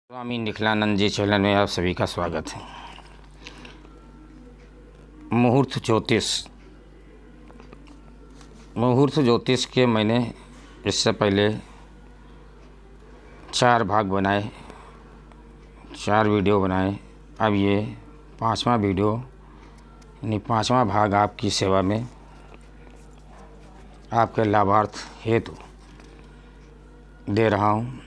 स्वामी निखिलानंद जी channel में आप सभी का स्वागत है। मुहूर्त ज्योतिष के मैंने इससे पहले 4 भाग बनाए, 4 वीडियो बनाए। अब ये 5वां वीडियो यानी 5वां भाग आपकी सेवा में, आपके लाभार्थ हेतु दे रहा हूँ।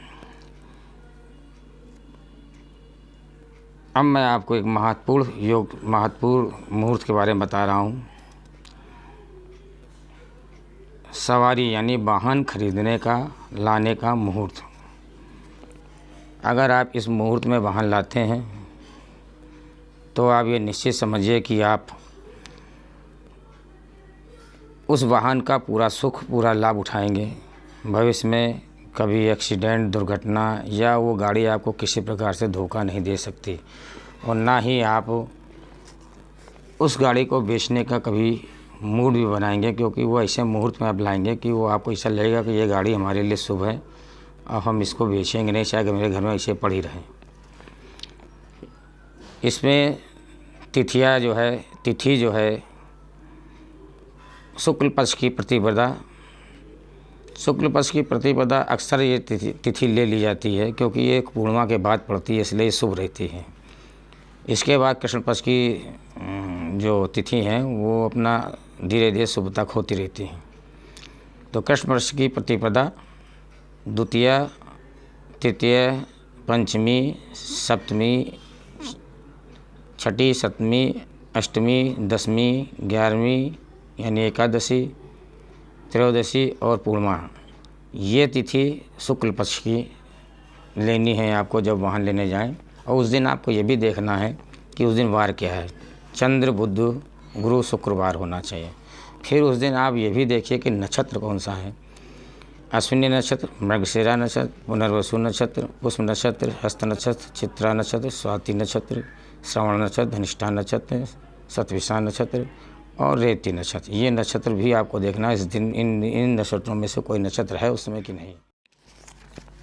अब मैं आपको एक महत्वपूर्ण मुहूर्त के बारे में बता रहा हूँ। सवारी यानी वाहन खरीदने का, लाने का मुहूर्त। अगर आप इस मुहूर्त में वाहन लाते हैं तो आप ये निश्चित समझिए कि आप उस वाहन का पूरा सुख, पूरा लाभ उठाएंगे। भविष्य में कभी एक्सीडेंट, दुर्घटना या वो गाड़ी आपको किसी प्रकार से धोखा नहीं दे सकती, और ना ही आप उस गाड़ी को बेचने का कभी मूड भी बनाएंगे, क्योंकि वो ऐसे मुहूर्त में आप लाएंगे कि वो आपको ऐसा लगेगा कि ये गाड़ी हमारे लिए शुभ है और हम इसको बेचेंगे नहीं, चाहे मेरे घर में ऐसे पड़ी रहे। इसमें तिथि जो है शुक्ल पक्ष की प्रतिपदा अक्सर ये तिथि ले ली जाती है, क्योंकि ये पूर्णिमा के बाद पड़ती है, इसलिए शुभ रहती है। इसके बाद कृष्ण पक्ष की जो तिथि हैं वो अपना धीरे धीरे शुभता खोती रहती हैं। तो कृष्ण पक्ष की प्रतिपदा द्वितीया, तृतीया, पंचमी, सप्तमी, छठी, सप्तमी, अष्टमी, दसवीं, 11वीं यानी एकादशी, त्रयोदशी और पूर्णिमा, ये तिथि शुक्ल पक्ष की लेनी है आपको जब वाहन लेने जाएं। और उस दिन आपको ये भी देखना है कि उस दिन वार क्या है। चंद्र, बुध, गुरु, शुक्रवार होना चाहिए। फिर उस दिन आप ये भी देखिए कि नक्षत्र कौन सा है। अश्विनी नक्षत्र, मृगशिरा नक्षत्र, पुनर्वसु नक्षत्र, पुष्प नक्षत्र, हस्त नक्षत्र, चित्रा नक्षत्र, स्वाति नक्षत्र, श्रवण नक्षत्र, धनिष्ठा नक्षत्र, शतभिषा नक्षत्र और रेवती नक्षत्र। ये नक्षत्र भी आपको देखना है इस दिन इन नक्षत्रों में से कोई नक्षत्र है उस समय कि नहीं।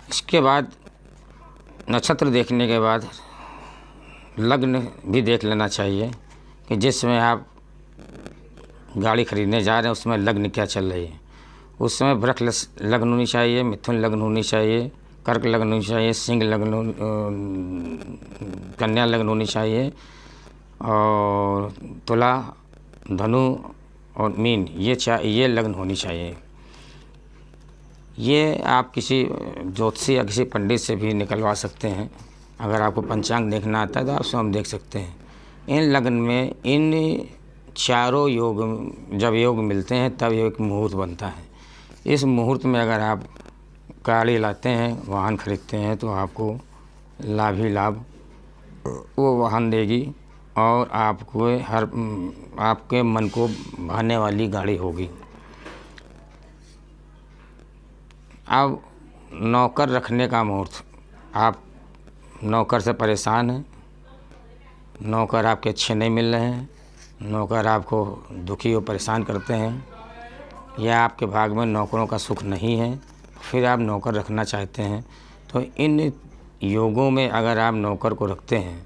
इसके बाद नक्षत्र देखने के बाद लग्न भी देख लेना चाहिए कि जिस समय आप गाड़ी खरीदने जा रहे हैं उस समय लग्न क्या चल रही है। उस समय वृष लग्न होनी चाहिए, मिथुन लग्न होनी चाहिए, कर्क लग्न होनी चाहिए, सिंह लग्न, कन्या लग्न होनी चाहिए, और तुला, धनु और मीन, ये लग्न होनी चाहिए। ये आप किसी ज्योतिषी या किसी पंडित से भी निकलवा सकते हैं। अगर आपको पंचांग देखना आता है तो आप स्वयं देख सकते हैं। इन लग्न में इन चारों जब योग मिलते हैं तब एक मुहूर्त बनता है। इस मुहूर्त में अगर आप गाड़ी लाते हैं, वाहन खरीदते हैं तो आपको लाभ ही लाभ वो वाहन देगी और आपके मन को भाने वाली गाड़ी होगी। अब नौकर रखने का मुहूर्त। आप नौकर से परेशान हैं, नौकर आपके अच्छे नहीं मिल रहे हैं, नौकर आपको दुखी और परेशान करते हैं, या आपके भाग में नौकरों का सुख नहीं है, फिर आप नौकर रखना चाहते हैं, तो इन योगों में अगर आप नौकर को रखते हैं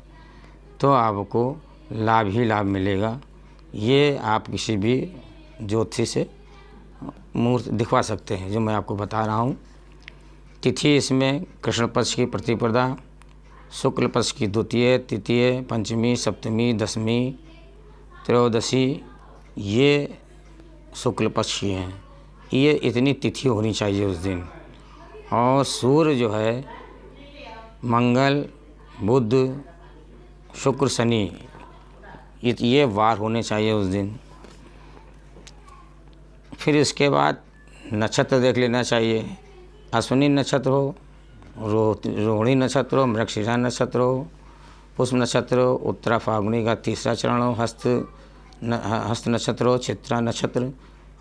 तो आपको लाभ ही लाभ मिलेगा। ये आप किसी भी ज्योतिषी से मुहूर्त दिखवा सकते हैं जो मैं आपको बता रहा हूँ। तिथि इसमें कृष्ण पक्ष की प्रतिपदा, शुक्ल पक्ष की द्वितीय, तृतीय, पंचमी, सप्तमी, दसवीं, त्रयोदशी, ये शुक्ल पक्ष की हैं। ये इतनी तिथि होनी चाहिए उस दिन। और सूर्य जो है मंगल, बुध, शुक्र, शनि, ये वार होने चाहिए उस दिन। फिर इसके बाद नक्षत्र देख लेना चाहिए। अश्विनी नक्षत्र हो, रोहिणी नक्षत्र हो, मृगशिरा नक्षत्र हो, पुष्प नक्षत्र हो, उत्तरा फाल्गुनी का 3रा चरण हो, हस्त नक्षत्र हो, चित्रा नक्षत्र,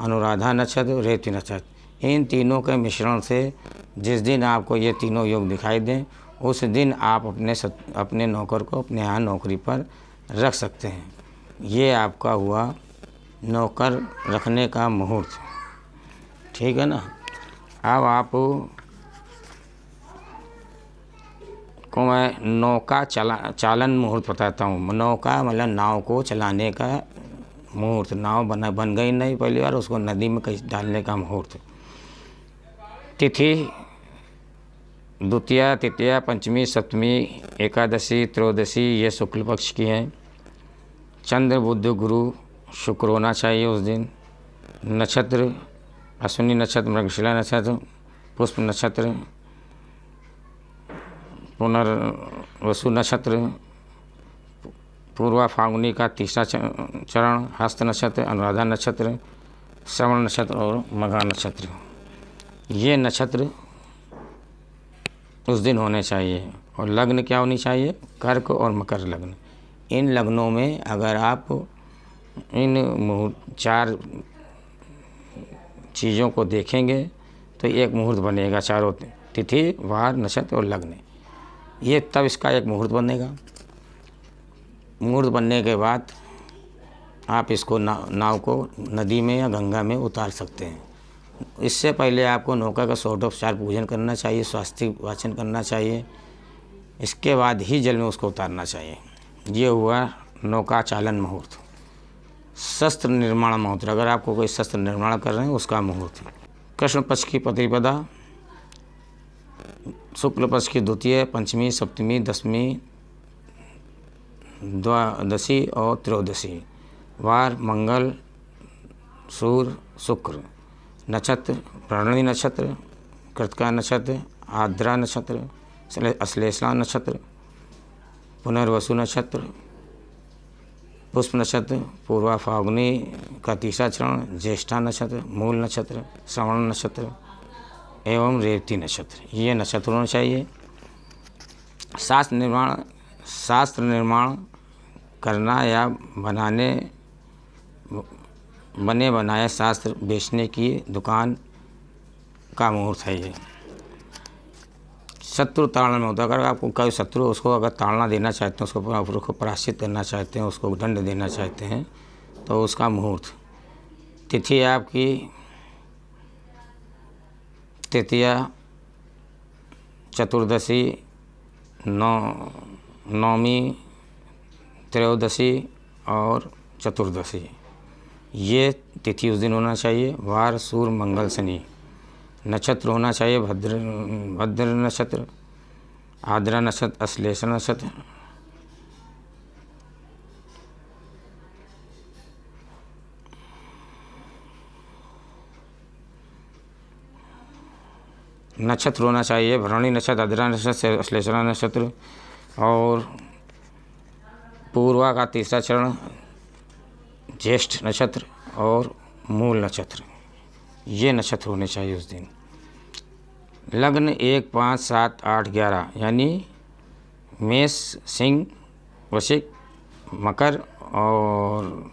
अनुराधा नक्षत्र, रेवती नक्षत्र। इन तीनों के मिश्रण से जिस दिन आपको ये तीनों योग दिखाई दें उस दिन आप अपने नौकर को अपने यहाँ नौकरी पर रख सकते हैं। ये आपका हुआ नौकर रखने का मुहूर्त, ठीक है ना। अब आप को मैं नौका चालन मुहूर्त बताता हूँ। नौका मतलब नाव को चलाने का मुहूर्त। नाव बन गई नहीं पहली बार, उसको नदी में कहीं डालने का मुहूर्त। तिथि द्वितीया, तृतीया, पंचमी, सप्तमी, एकादशी, त्रयोदशी ये शुक्ल पक्ष की हैं। चंद्र, बुध, गुरु, शुक्र होना चाहिए उस दिन। नक्षत्र अश्विनी नक्षत्र, मृगशिला नक्षत्र, पुष्प नक्षत्र, पुनर्वसु नक्षत्र, पूर्वा फाल्गुनी का तीसरा चरण, हस्त नक्षत्र, अनुराधा नक्षत्र, श्रवण नक्षत्र और मघा नक्षत्र, ये नक्षत्र उस दिन होने चाहिए। और लग्न क्या होनी चाहिए? कर्क और मकर लग्न। इन लग्नों में अगर आप इन 4 चीज़ों को देखेंगे तो एक मुहूर्त बनेगा। चारों तिथि, वार, नक्षत्र और लग्न, ये तब इसका एक मुहूर्त बनेगा। मुहूर्त बनने के बाद आप इसको नाव को नदी में या गंगा में उतार सकते हैं। इससे पहले आपको नौका का षोडशोपचार पूजन करना चाहिए, स्वास्तिक वाचन करना चाहिए, इसके बाद ही जल में उसको उतारना चाहिए। ये हुआ नौका चालन मुहूर्त। शस्त्र निर्माण मुहूर्त, अगर आपको कोई शस्त्र निर्माण कर रहे हैं उसका मुहूर्त। कृष्ण पक्ष की प्रतिपदा, शुक्ल पक्ष की द्वितीय, पंचमी, सप्तमी, दशमी, द्वादशी और त्रयोदशी। वार मंगल, सूर्य, शुक्र। नक्षत्र भरणी नक्षत्र, कृतिका नक्षत्र, आर्द्रा नक्षत्र, अश्लेषा नक्षत्र, पुनर्वसु नक्षत्र, पुष्प नक्षत्र, पूर्वा फाल्गुनी का तीसरा चरण, ज्येष्ठा नक्षत्र, मूल नक्षत्र, श्रवण नक्षत्र एवं रेवती नक्षत्र, ये नक्षत्र होना चाहिए। शास्त्र निर्माण करना या बने बनाए शास्त्र बेचने की दुकान का मुहूर्त है ये। शत्रु ताड़ना में होता है। अगर आपको कोई शत्रु उसको अगर ताड़ना देना चाहते हैं, उसको पराजित करना चाहते हैं, उसको दंड देना चाहते हैं तो उसका मुहूर्त। तिथि आपकी तृतीया, चतुर्दशी, नवमी, त्रयोदशी और चतुर्दशी, ये तिथि उस दिन होना चाहिए। वार सूर्य मंगल शनि। नक्षत्र होना चाहिए भद्र नक्षत्र, आर्द्रा नक्षत्र, अश्लेषा नक्षत्र, नक्षत्र होना चाहिए भरणी नक्षत्र, आर्द्रा नक्षत्र, अश्लेषा नक्षत्र और पूर्वा का तीसरा चरण, ज्येष्ठ नक्षत्र और मूल नक्षत्र, ये नक्षत्र होने चाहिए उस दिन। लग्न 1, 5, 7, 8, 11 यानी मेष, सिंह, वृश्चिक, मकर और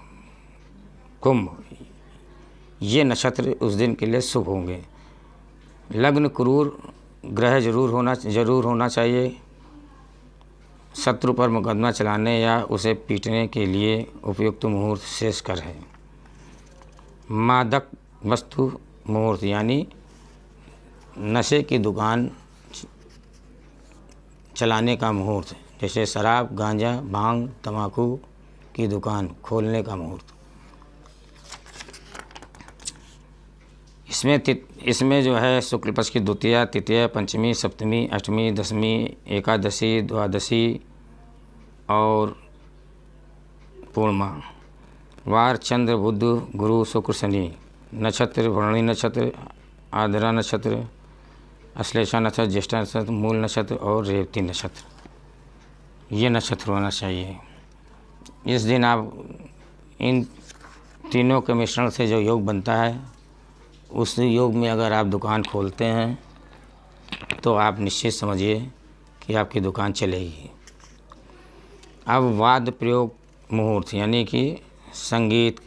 कुंभ, ये नक्षत्र उस दिन के लिए शुभ होंगे। लग्न क्रूर ग्रह जरूर होना चाहिए। शत्रु पर मुकदमा चलाने या उसे पीटने के लिए उपयुक्त मुहूर्त शेषकर है। मादक वस्तु मुहूर्त यानी नशे की दुकान चलाने का मुहूर्त, जैसे शराब, गांजा, भांग, तंबाकू की दुकान खोलने का मुहूर्त। इसमें जो है शुक्ल पक्ष की द्वितीया, तृतीया, पंचमी, सप्तमी, अष्टमी, दशमी, एकादशी, द्वादशी और पूर्णिमा। वार चंद्र, बुध, गुरु, शुक्र, शनि। नक्षत्र भरणी नक्षत्र, आर्द्रा नक्षत्र, अश्लेषा नक्षत्र, ज्येष्ठा नक्षत्र, मूल नक्षत्र और रेवती नक्षत्र, ये नक्षत्र होना चाहिए। इस दिन आप इन तीनों के मिश्रण से जो योग बनता है, उस योग में अगर आप दुकान खोलते हैं तो आप निश्चित समझिए कि आपकी दुकान चलेगी। अब वाद्य प्रयोग मुहूर्त यानी कि संगीत,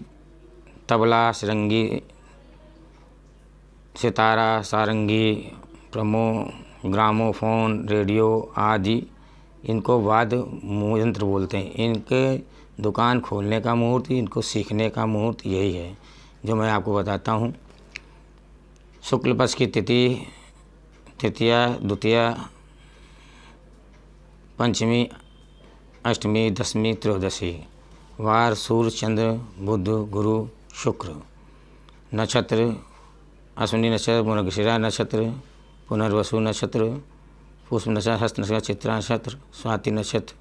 तबला, सारंगी, सितारा, सारंगी, ग्रामोफोन, रेडियो आदि, इनको वाद्य यंत्र बोलते हैं। इनके दुकान खोलने का मुहूर्त, इनको सीखने का मुहूर्त यही है जो मैं आपको बताता हूँ। शुक्ल पक्ष की तिथि तृतीया, द्वितीया, पंचमी, अष्टमी, दशमी, त्रयोदशी। वार सूर्य, चंद्र, बुध, गुरु, शुक्र। नक्षत्र अश्विनी नक्षत्र, मृगशिरा नक्षत्र, पुनर्वसु नक्षत्र, पुष्प नक्षत्र, हस्त नक्षत्र, चित्रा नक्षत्र, स्वाति नक्षत्र,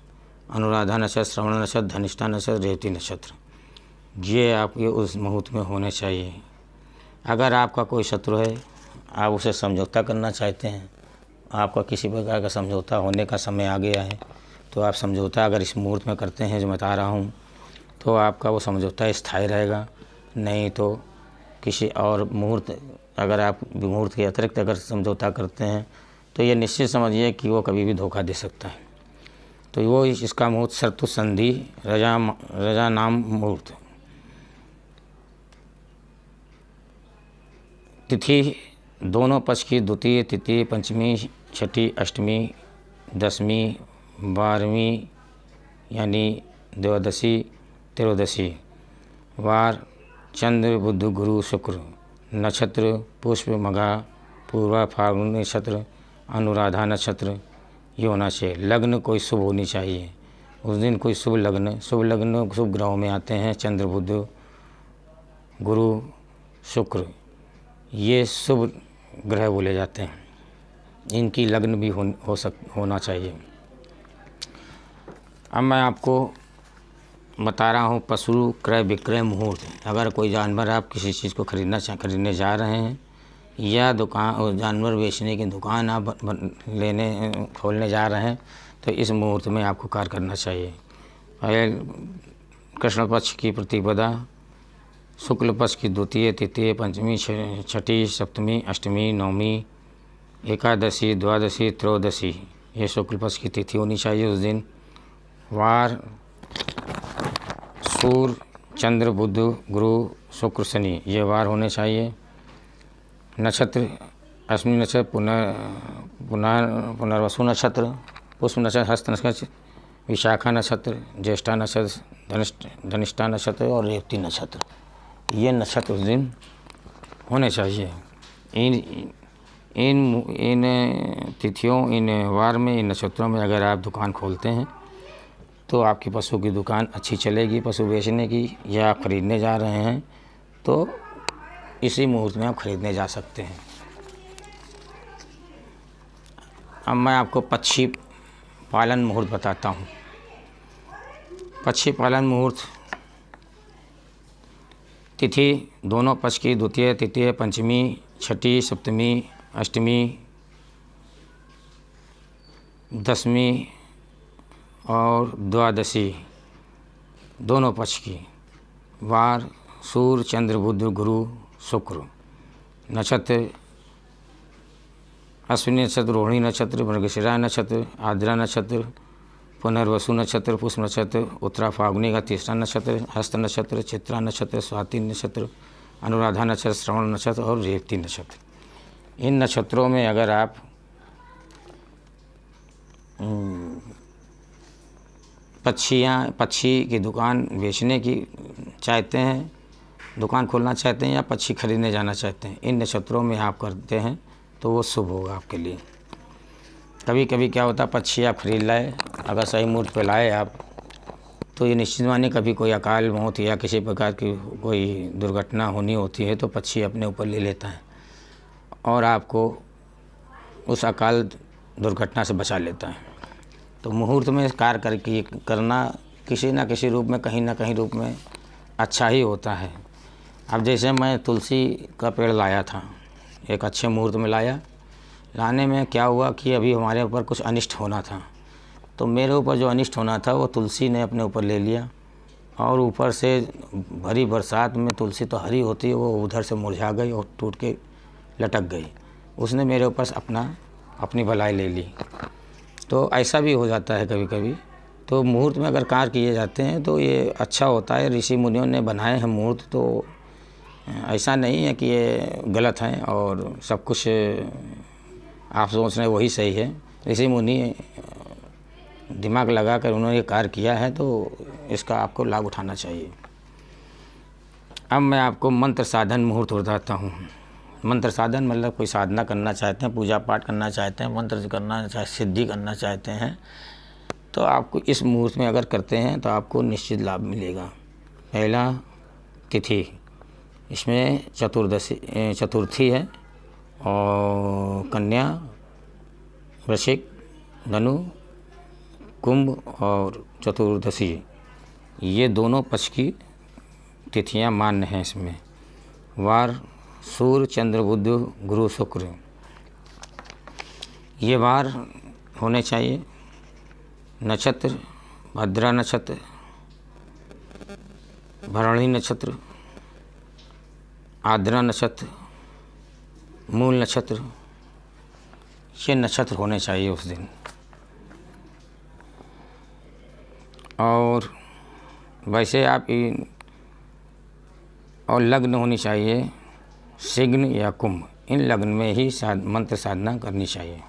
अनुराधा नक्षत्र, श्रवण नक्षत्र, धनिष्ठा नक्षत्र, रेवती नक्षत्र। ये आपके उस मुहूर्त में होने चाहिए। अगर आपका कोई शत्रु है, आप उसे समझौता करना चाहते हैं, आपका किसी प्रकार का समझौता होने का समय आ गया है, तो आप समझौता अगर इस मुहूर्त में करते हैं जो बता रहा हूँ, तो आपका वो समझौता स्थायी रहेगा। नहीं तो किसी और मुहूर्त, अगर आप मुहूर्त के अतिरिक्त अगर समझौता करते हैं तो ये निश्चित समझिए कि वो कभी भी धोखा दे सकता है। तो वो इसका मुहूर्त शर्तु संधि रजा नाम मुहूर्त। तिथि दोनों पक्ष की द्वितीय, तृतीय, पंचमी, छठी, अष्टमी, दशमी, 12वीं यानी द्वादशी, त्रयोदशी। वार चंद्र, बुध, गुरु, शुक्र। नक्षत्र पुष्प, मघा, पूर्वा, फाल्गुन नक्षत्र, अनुराधा नक्षत्र ये होना चाहिए। लग्न कोई शुभ होनी चाहिए उस दिन, कोई शुभ लग्न शुभ ग्रहों में आते हैं चंद्र, बुध, गुरु, शुक्र, ये शुभ ग्रह बोले जाते हैं। इनकी लग्न भी होना चाहिए। अब मैं आपको बता रहा हूँ पशु क्रय विक्रय मुहूर्त। अगर कोई जानवर आप किसी चीज़ को खरीदने जा रहे हैं या जानवर बेचने की दुकान आप खोलने जा रहे हैं, तो इस मुहूर्त में आपको कार्य करना चाहिए। पहले कृष्ण पक्ष की प्रतिपदा, शुक्ल पक्ष की द्वितीय, तृतीय, पंचमी, छठी, सप्तमी, अष्टमी, नवमी, एकादशी, द्वादशी, त्रयोदशी ये शुक्ल पक्ष की तिथि होनी चाहिए उस दिन। वार सूर्य, चंद्र, बुध, गुरु, शुक्र, शनि ये वार होने चाहिए। नक्षत्र अश्विनी नक्षत्र, पुनर्वसु नक्षत्र, पुष्प नक्षत्र, हस्त नक्षत्र, विशाखा नक्षत्र, ज्येष्ठा नक्षत्र, धनिष्ठा नक्षत्र और रेवती नक्षत्र ये नक्षत्र उस दिन होने चाहिए। इन तिथियों, इन वार में, इन नक्षत्रों में अगर आप दुकान खोलते हैं तो आपकी पशु की दुकान अच्छी चलेगी। पशु बेचने की या आप खरीदने जा रहे हैं तो इसी मुहूर्त में आप खरीदने जा सकते हैं। अब मैं आपको पक्षी पालन मुहूर्त बताता हूँ। पक्षी पालन मुहूर्त तिथि दोनों पक्ष की द्वितीय, तृतीय, पंचमी, छठी, सप्तमी, अष्टमी, दशमी और द्वादशी दोनों पक्ष की। वार सूर्य, चंद्र, बुध, गुरु, शुक्र। नक्षत्र अश्विनी नक्षत्र, रोहिणी नक्षत्र, मृगशिरा नक्षत्र, आर्द्रा नक्षत्र, पुनर्वसु नक्षत्र, पुष्प नक्षत्र, उत्तरा फाल्गुनी का तीसरा नक्षत्र, हस्त नक्षत्र, चित्रा नक्षत्र, स्वाति नक्षत्र, अनुराधा नक्षत्र, श्रवण नक्षत्र और रेवती नक्षत्र। इन नक्षत्रों में अगर आप पक्षी की दुकान बेचने की चाहते हैं, दुकान खोलना चाहते हैं या पक्षी खरीदने जाना चाहते हैं, इन नक्षत्रों में आप करते हैं तो वो शुभ होगा आपके लिए। कभी कभी क्या होता है, पक्षी आप खरीद लाए, अगर सही मुहूर्त पे लाए आप, तो ये निश्चित मानिए कभी कोई अकाल मौत या किसी प्रकार की कोई दुर्घटना होनी होती है तो पक्षी अपने ऊपर ले लेता है और आपको उस अकाल दुर्घटना से बचा लेता है। तो मुहूर्त में कार्य करना किसी न किसी रूप में, कहीं ना कहीं रूप में अच्छा ही होता है। अब जैसे मैं तुलसी का पेड़ लाया था, एक अच्छे मुहूर्त में लाने में क्या हुआ कि अभी हमारे ऊपर कुछ अनिष्ट होना था, तो मेरे ऊपर जो अनिष्ट होना था वो तुलसी ने अपने ऊपर ले लिया और ऊपर से भरी बरसात में तुलसी तो हरी होती है, वो उधर से मुरझा गई और टूट के लटक गई। उसने मेरे ऊपर अपनी भलाई ले ली। तो ऐसा भी हो जाता है कभी कभी। तो मुहूर्त में अगर कार्य किए जाते हैं तो ये अच्छा होता है। ऋषि मुनियों ने बनाए हैं मुहूर्त, तो ऐसा नहीं है कि ये गलत हैं और सब कुछ आप सोच रहे हैं वही सही है। ऋषि मुनि दिमाग लगा कर उन्होंने ये कार्य किया है, तो इसका आपको लाभ उठाना चाहिए। अब मैं आपको मंत्र साधन मुहूर्त बताता हूँ। मंत्र साधन मतलब कोई साधना करना चाहते हैं, पूजा पाठ करना चाहते हैं, मंत्र करना चाहते, सिद्धि करना चाहते हैं, तो आपको इस मुहूर्त में अगर करते हैं तो आपको निश्चित लाभ मिलेगा। पहला तिथि, इसमें चतुर्थी है और कन्या, वृश्चिक, धनु, कुंभ और चतुर्दशी, ये दोनों पक्ष की तिथियां मान्य हैं इसमें। वार सूर्य, चंद्र, बुध, गुरु, शुक्र, ये वार होने चाहिए। नक्षत्र भद्रा नक्षत्र, भरणी नक्षत्र, आद्रा नक्षत्र, मूल नक्षत्र, ये नक्षत्र होने चाहिए उस दिन। और वैसे आप और लग्न होनी चाहिए सिग्न या कुंभ, इन लग्न में ही मंत्र साधना करनी चाहिए।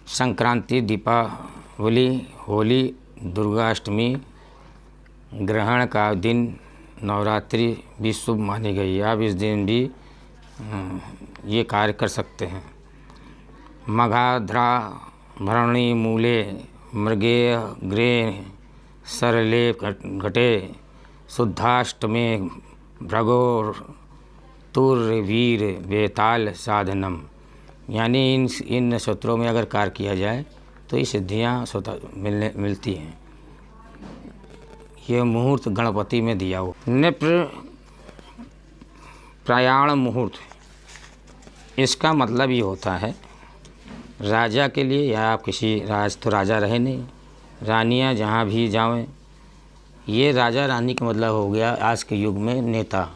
संक्रांति, दीपावली, होली, दुर्गाष्टमी, ग्रहण का दिन, नवरात्रि भी शुभ मानी गई है। आप इस दिन भी ये कार्य कर सकते हैं। मघाध्रा, भरणी, मूले, मृगेय, ग्रे, सरले, घटे, शुद्धाष्टमे, भ्रगोर, तुर्य, वीर, बेताल, साधनम, यानी इन नक्षत्रों में अगर कार्य किया जाए तो ये सिद्धियाँ स्वतः मिलती हैं। ये मुहूर्त गणपति में दिया हो। निप्र प्रयाण मुहूर्त, इसका मतलब ये होता है राजा के लिए, या आप किसी तो राजा रहे नहीं, रानियां जहाँ भी जाएं, ये राजा रानी का मतलब हो गया आज के युग में नेता।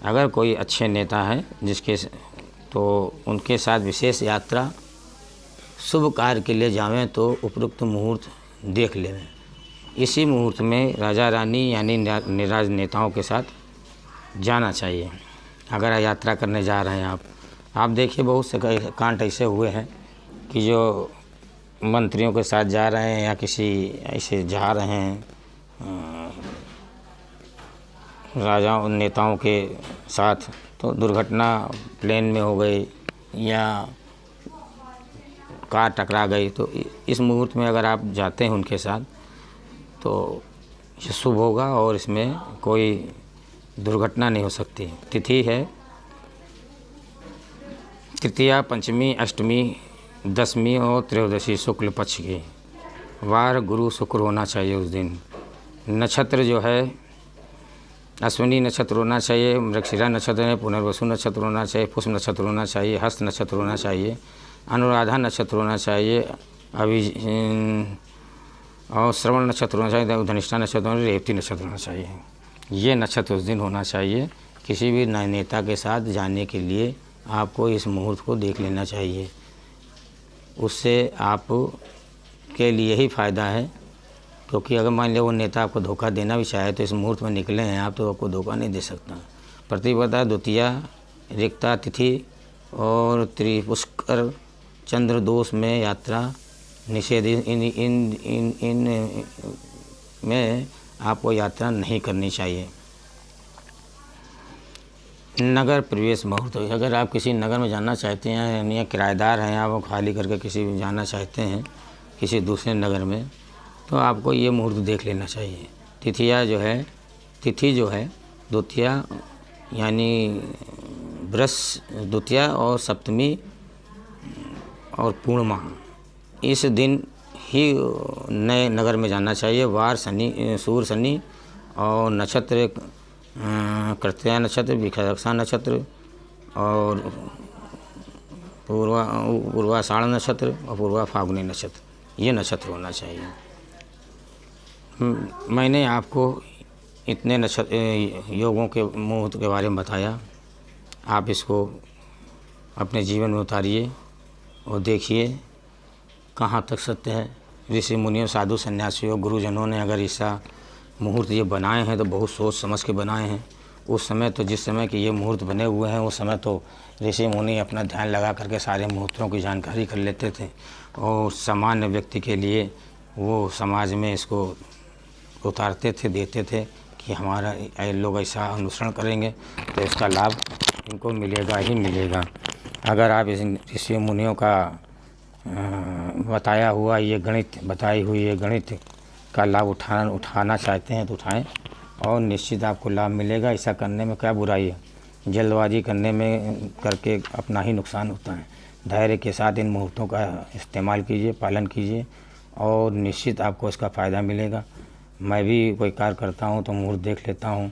अगर कोई अच्छे नेता हैं जिसके तो उनके साथ विशेष यात्रा शुभ कार्य के लिए जावें तो उपयुक्त मुहूर्त देख लें। इसी मुहूर्त में राजा रानी यानी राजनेताओं के साथ जाना चाहिए। अगर यात्रा करने जा रहे हैं आप देखिए बहुत से कांड ऐसे हुए हैं कि जो मंत्रियों के साथ जा रहे हैं या किसी ऐसे जा रहे हैं राजाओं नेताओं के साथ, तो दुर्घटना प्लेन में हो गई या कार टकरा गई। तो इस मुहूर्त में अगर आप जाते हैं उनके साथ तो ये शुभ होगा और इसमें कोई दुर्घटना नहीं हो सकती। तिथि है तृतीया, पंचमी, अष्टमी, दशमी और त्रयोदशी शुक्ल पक्ष की। वार गुरु शुक्र होना चाहिए उस दिन। नक्षत्र जो है अश्विनी नक्षत्र होना चाहिए, मृगशिरा नक्षत्र है, पुनर्वसु नक्षत्र होना चाहिए, पुष्प नक्षत्र होना चाहिए, हस्त नक्षत्र होना चाहिए, अनुराधा नक्षत्र होना चाहिए, और श्रवण नक्षत्र होना चाहिए, धनिष्ठा नक्षत्र होना, रेवती नक्षत्र होना चाहिए। ये नक्षत्र उस दिन होना चाहिए। किसी भी नेता के साथ जाने के लिए आपको इस मुहूर्त को देख लेना चाहिए। उससे आप के लिए ही फ़ायदा है, क्योंकि अगर मान लिया वो नेता आपको धोखा देना भी चाहे तो इस मुहूर्त में निकले हैं आप, तो आपको धोखा नहीं दे सकता। प्रतिपदा, द्वितीया, रिक्ता तिथि और त्रिपुष्कर चंद्र दोष में यात्रा निषेधित। इन में आपको यात्रा नहीं करनी चाहिए। नगर प्रवेश मुहूर्त, अगर आप किसी नगर में जाना चाहते हैं यानी किराएदार हैं, आप खाली करके किसी में जाना चाहते हैं किसी दूसरे नगर में, तो आपको ये मुहूर्त देख लेना चाहिए। तिथिया जो है द्वितीया यानी द्वितीया और सप्तमी और पूर्णिमा, इस दिन ही नए नगर में जाना चाहिए। वार सूर्य शनि और नक्षत्र कृत्या नक्षत्र, विशाखा नक्षत्र और पूर्वाषाढ़ नक्षत्र और पूर्वा फाल्गुनी नक्षत्र, ये नक्षत्र होना चाहिए। मैंने आपको इतने योगों के मुहूर्त के बारे में बताया। आप इसको अपने जीवन में उतारिए और देखिए कहाँ तक सत्य है। ऋषि मुनियों, साधु सन्यासियों, गुरुजनों ने अगर ऐसा मुहूर्त ये बनाए हैं तो बहुत सोच समझ के बनाए हैं। उस समय तो जिस समय के ये मुहूर्त बने हुए हैं उस समय तो ऋषि मुनि अपना ध्यान लगा करके सारे मुहूर्तों की जानकारी कर लेते थे, और सामान्य व्यक्ति के लिए वो समाज में इसको उतारते थे, देते थे कि हमारा लोग ऐसा अनुसरण करेंगे तो इसका लाभ इनको मिलेगा ही मिलेगा। अगर आप इस ऋषि मुनियों का बताया हुआ ये गणित, बताई हुई ये गणित का लाभ उठाना चाहते हैं तो उठाएं और निश्चित आपको लाभ मिलेगा। ऐसा करने में क्या बुराई है, जल्दबाजी करने में करके अपना ही नुकसान होता है। धैर्य के साथ इन मुहूर्तों का इस्तेमाल कीजिए, पालन कीजिए और निश्चित आपको इसका फ़ायदा मिलेगा। मैं भी कोई कार्य करता हूँ तो मुहूर्त देख लेता हूँ,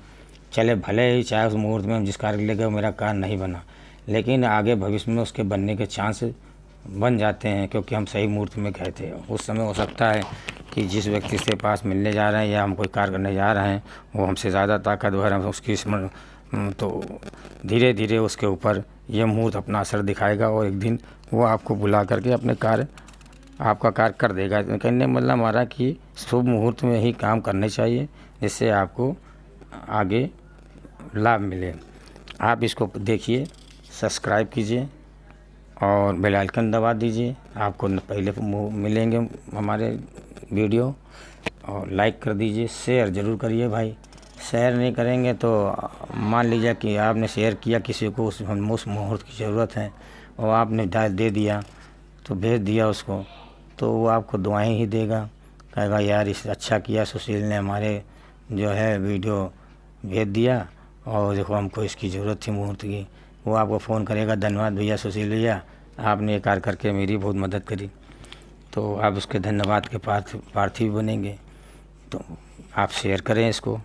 चले भले ही चाहे उस मुहूर्त में जिस कार्य लेकर मेरा कार्य नहीं बना, लेकिन आगे भविष्य में उसके बनने के चांस बन जाते हैं, क्योंकि हम सही मुहूर्त में गए थे। उस समय हो सकता है कि जिस व्यक्ति से पास मिलने जा रहे हैं या हम कोई कार्य करने जा रहे हैं वो हमसे ज़्यादा ताकतवर है, उसकी तो धीरे धीरे उसके ऊपर ये मुहूर्त अपना असर दिखाएगा और एक दिन वो आपको बुला करके अपने आपका कार्य कर देगा। कहने मतलब हमारा कि शुभ मुहूर्त में ही काम करने चाहिए, जिससे आपको आगे लाभ मिले। आप इसको देखिए, सब्सक्राइब कीजिए और बेल आइकन दबा दीजिए, आपको पहले मिलेंगे हमारे वीडियो। और लाइक कर दीजिए, शेयर ज़रूर करिए भाई। शेयर नहीं करेंगे तो मान लीजिए कि आपने शेयर किया किसी को, उस मुहूर्त की ज़रूरत है और आपने दे दिया तो भेज दिया उसको, तो वो आपको दुआएं ही देगा, कहेगा यार इस अच्छा किया सुशील ने हमारे जो है वीडियो भेज दिया और देखो हमको इसकी ज़रूरत थी मुहूर्त की। वो आपको फ़ोन करेगा, धन्यवाद भैया सुशील भैया, आपने ये कार्य करके मेरी बहुत मदद करी। तो आप उसके धन्यवाद के पार्थी बनेंगे। तो आप शेयर करें इसको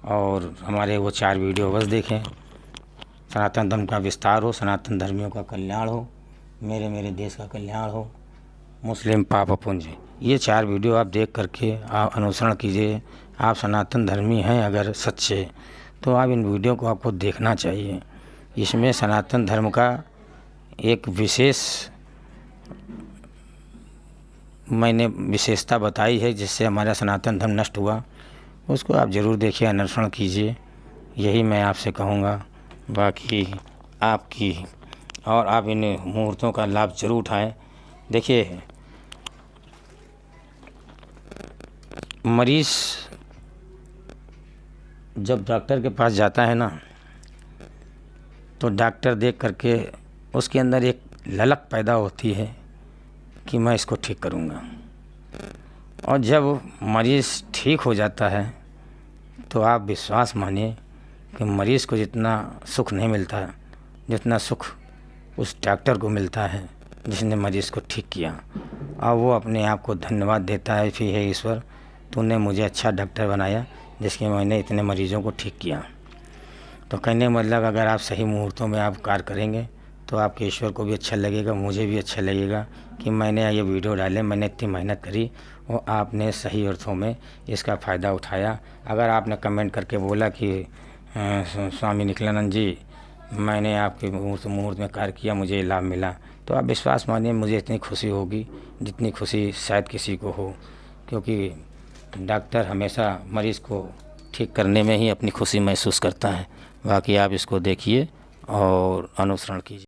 और हमारे वो 4 वीडियो बस देखें। सनातन धर्म का विस्तार हो, सनातन धर्मियों का कल्याण हो, मेरे देश का कल्याण हो, मुस्लिम पाप पुंज। ये 4 वीडियो आप देख करके आप अनुसरण कीजिए। आप सनातन धर्मी हैं अगर सच्चे, तो आप इन वीडियो को आपको देखना चाहिए। इसमें सनातन धर्म का एक मैंने विशेषता बताई है जिससे हमारा सनातन धर्म नष्ट हुआ, उसको आप ज़रूर देखिए, अनुसरण कीजिए, यही मैं आपसे कहूँगा। बाकी आपकी और आप इन मुहूर्तों का लाभ ज़रूर उठाएं। देखिए, मरीज़ जब डॉक्टर के पास जाता है ना, तो डॉक्टर देख करके उसके अंदर एक ललक पैदा होती है कि मैं इसको ठीक करूँगा। और जब मरीज़ ठीक हो जाता है तो आप विश्वास मानिए कि मरीज़ को जितना सुख नहीं मिलता जितना सुख उस डॉक्टर को मिलता है जिसने मरीज़ को ठीक किया। और वो अपने आप को धन्यवाद देता है, फिर हे ईश्वर तूने मुझे अच्छा डॉक्टर बनाया जिसके मैंने इतने मरीज़ों को ठीक किया। तो कहने मतलब अगर आप सही मुहूर्तों में आप कार्य करेंगे तो आपके ईश्वर को भी अच्छा लगेगा, मुझे भी अच्छा लगेगा कि मैंने ये वीडियो डाले, मैंने इतनी मेहनत करी और आपने सही अर्थों में इसका फ़ायदा उठाया। अगर आपने कमेंट करके बोला कि स्वामी निखिलानंद जी मैंने आपके मुहूर्त में कार्य किया, मुझे लाभ मिला, तो आप विश्वास मानिए मुझे इतनी खुशी होगी जितनी खुशी शायद किसी को हो, क्योंकि डॉक्टर हमेशा मरीज़ को ठीक करने में ही अपनी खुशी महसूस करता है। बाकी आप इसको देखिए और अनुसरण कीजिए।